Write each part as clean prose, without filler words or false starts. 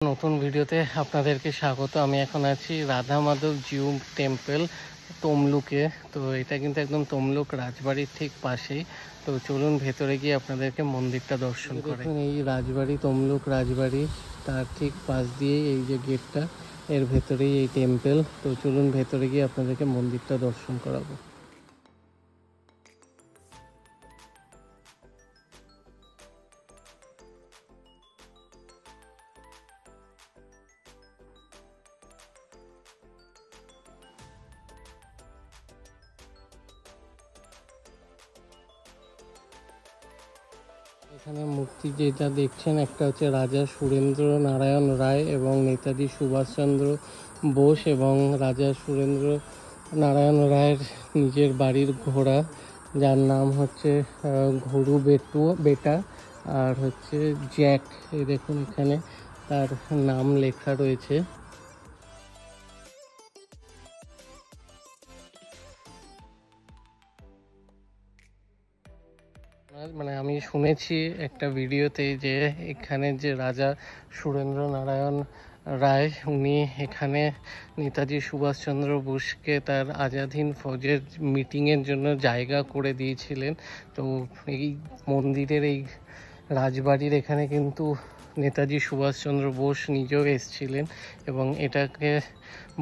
নতুন ভিডিওতে আপনাদেরকে স্বাগত। আমি এখন আছি রাধা মাধব জিউ টেম্পল তমলুকে। তো এটা কিন্তু একদম তমলুক রাজবাড়ির ঠিক পাশেই। তো চলুন ভেতরে গিয়ে আপনাদেরকে মন্দিরটা দর্শন করে। এই রাজবাড়ি, তমলুক রাজবাড়ি, তার ঠিক পাশ দিয়ে এই যে গেটটা, এর ভেতরেই এই টেম্পল। তো চলুন ভেতরে গিয়ে আপনাদেরকে মন্দিরটা দর্শন করাবো। এখানে মূর্তি যেটা দেখছেন, একটা হচ্ছে রাজা সুরেন্দ্র নারায়ণ রায় এবং নেতাজি সুভাষচন্দ্র বোস, এবং রাজা সুরেন্দ্র নারায়ণ রায়ের নিজের বাড়ির ঘোড়া, যার নাম হচ্ছে ঘোরু বেটা, আর হচ্ছে জ্যাক। এই দেখুন এখানে তার নাম লেখা রয়েছে। মানে আমি শুনেছি একটা ভিডিওতে যে এখানে যে রাজা সুরেন্দ্র নারায়ণ রায়, উনি এখানে নেতাজি সুভাষচন্দ্র বোসকে তার আজাদ হিন্দ ফৌজের মিটিংয়ের জন্য জায়গা করে দিয়েছিলেন। তো এই মন্দিরের, এই রাজবাড়ির এখানে কিন্তু নেতাজি সুভাষচন্দ্র বোস নিজেও এসেছিলেন, এবং এটাকে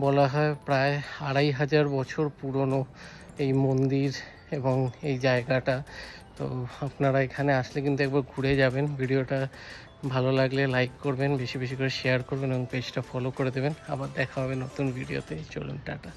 বলা হয় প্রায় 2500 বছর পুরনো এই মন্দির এবং এই জায়গাটা। তো আপনারা এখানে আসলে কিন্তু একবার ঘুরে যাবেন। ভিডিওটা ভালো লাগলে লাইক করবেন, বেশি বেশি করে শেয়ার করবেন এবং পেজটা ফলো করে দেবেন। আবার দেখা হবে নতুন ভিডিওতে। চলুন, টাটা।